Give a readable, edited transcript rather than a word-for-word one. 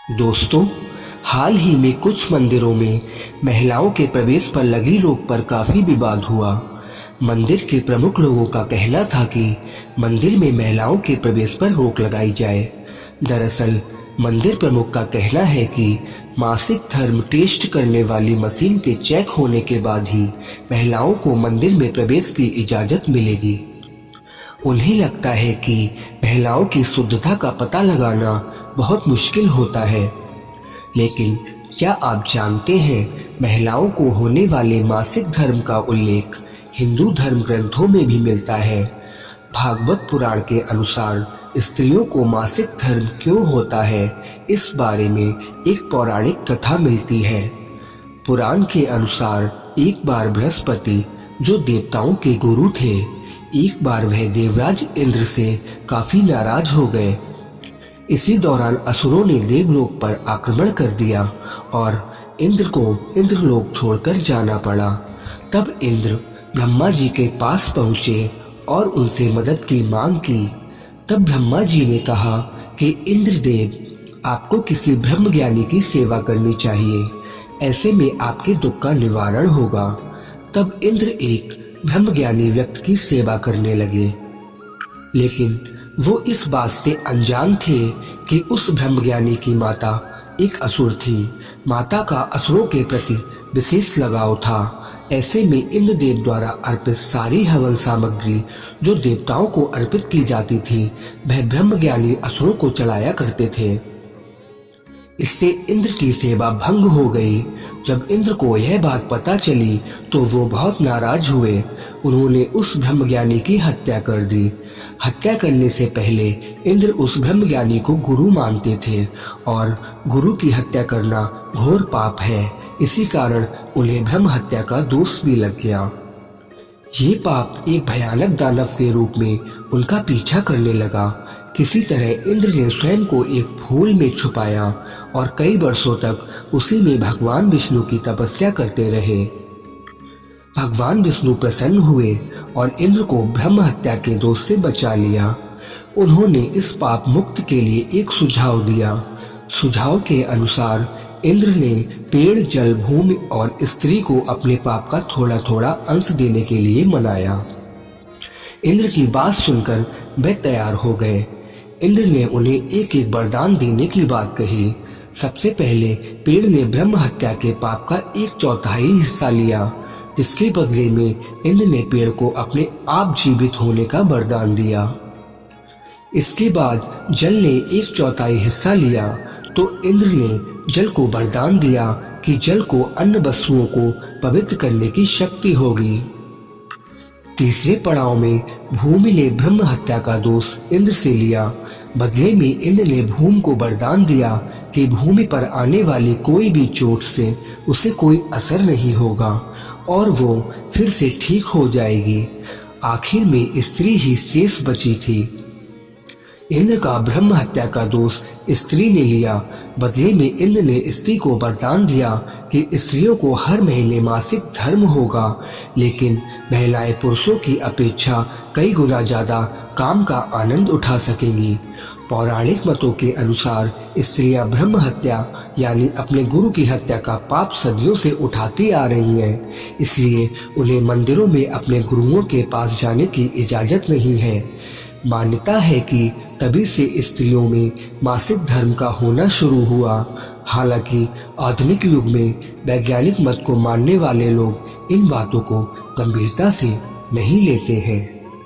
दोस्तों, हाल ही में कुछ मंदिरों में महिलाओं के प्रवेश पर लगी रोक पर काफी विवाद हुआ। मंदिर के प्रमुख लोगों का कहना था कि मंदिर में महिलाओं के प्रवेश पर रोक लगाई जाए। दरअसल मंदिर प्रमुख का कहना है कि मासिक धर्म टेस्ट करने वाली मशीन के चेक होने के बाद ही महिलाओं को मंदिर में प्रवेश की इजाजत मिलेगी। उन्हें लगता है कि महिलाओं की शुद्धता का पता लगाना बहुत मुश्किल होता है। लेकिन क्या आप जानते हैं, महिलाओं को होने वाले मासिक धर्म का उल्लेख हिंदू धर्म ग्रंथों में भी मिलता है। भागवत पुराण के अनुसार स्त्रियों को मासिक धर्म क्यों होता है, इस बारे में एक पौराणिक कथा मिलती है। पुराण के अनुसार एक बार बृहस्पति, जो देवताओं के गुरु थे, एक बार वह देवराज इंद्र से काफी नाराज हो गए। इसी दौरान असुरों ने देवलोक पर आक्रमण कर दिया और इंद्र को इंद्रलोक छोड़कर जाना पड़ा। तब इंद्र ब्रह्मा जी के पास पहुंचे और उनसे मदद की मांग की। तब ब्रह्मा जी ने कहा कि इंद्रदेव, आपको किसी ब्रह्म ज्ञानी की सेवा करनी चाहिए, ऐसे में आपके दुख का निवारण होगा। तब इंद्र एक ब्रह्मज्ञानी व्यक्ति की सेवा करने लगे, लेकिन वो इस बात से अनजान थे कि उस ब्रह्मज्ञानी की माता एक असुर थी। माता का असुरों के प्रति विशेष लगाव था। ऐसे में इंद्रदेव द्वारा अर्पित सारी हवन सामग्री जो देवताओं को अर्पित की जाती थी, वह ब्रह्मज्ञानी असुरों को चढ़ाया करते थे। इससे इंद्र की सेवा भंग हो गई। जब इंद्र को यह बात पता चली तो वो बहुत नाराज हुए। उन्होंने उस ब्रह्मज्ञानी की हत्या कर दी। हत्या करने से पहले इंद्र उस ब्रह्मज्ञानी को गुरु मानते थे और गुरु की हत्या करना घोर पाप है। इसी कारण उन्हें ब्रह्म हत्या का दोष भी लग गया। ये पाप एक भयानक दानव के रूप में उनका पीछा करने लगा। किसी तरह इंद्र ने स्वयं को एक फूल में छुपाया और कई वर्षों तक उसी में भगवान विष्णु की तपस्या करते रहे। भगवान विष्णु प्रसन्न हुए और इंद्र को ब्रह्म हत्या के दोष से बचा लिया। उन्होंने इस पाप मुक्त के लिए एक सुझाव दिया। सुझाव के अनुसार इंद्र ने पेड़, जल, भूमि और स्त्री को अपने पाप का थोड़ा थोड़ा अंश देने के लिए मनाया। इंद्र की बात सुनकर वे तैयार हो गए। इंद्र ने उन्हें एक एक वरदान देने की बात कही। सबसे पहले पेड़ ने ब्रह्म हत्या के पाप का 1/4 हिस्सा लिया, जिसके बदले में इंद्र ने पेड़ को अपने आप जीवित होने का वरदान दिया। इसके बाद जल ने 1/4 हिस्सा लिया तो इंद्र ने जल को वरदान दिया कि जल को अन्य वस्तुओं को पवित्र करने की शक्ति होगी। तीसरे पड़ाव में भूमि ने ब्रह्म हत्या का दोष इंद्र से लिया। बदले में इंद्र ने भूमि को वरदान दिया कि भूमि पर आने वाली कोई भी चोट से उसे कोई असर नहीं होगा और वो फिर से ठीक हो जाएगी। आखिर में स्त्री ही शेष बची थी। इंद्र का ब्रह्म हत्या का दोष स्त्री ने लिया। बदले में इंद्र ने स्त्री को वरदान दिया कि स्त्रियों को हर महीने मासिक धर्म होगा, लेकिन महिलाएं पुरुषों की अपेक्षा कई गुना ज्यादा काम का आनंद उठा सकेंगी। पौराणिक मतों के अनुसार स्त्रियां ब्रह्म हत्या यानी अपने गुरु की हत्या का पाप सदियों से उठाती आ रही हैं, इसलिए उन्हें मंदिरों में अपने गुरुओं के पास जाने की इजाजत नहीं है। मान्यता है कि तभी से स्त्रियों में मासिक धर्म का होना शुरू हुआ। हालांकि आधुनिक युग में वैज्ञानिक मत को मानने वाले लोग इन बातों को गंभीरता से नहीं लेते हैं।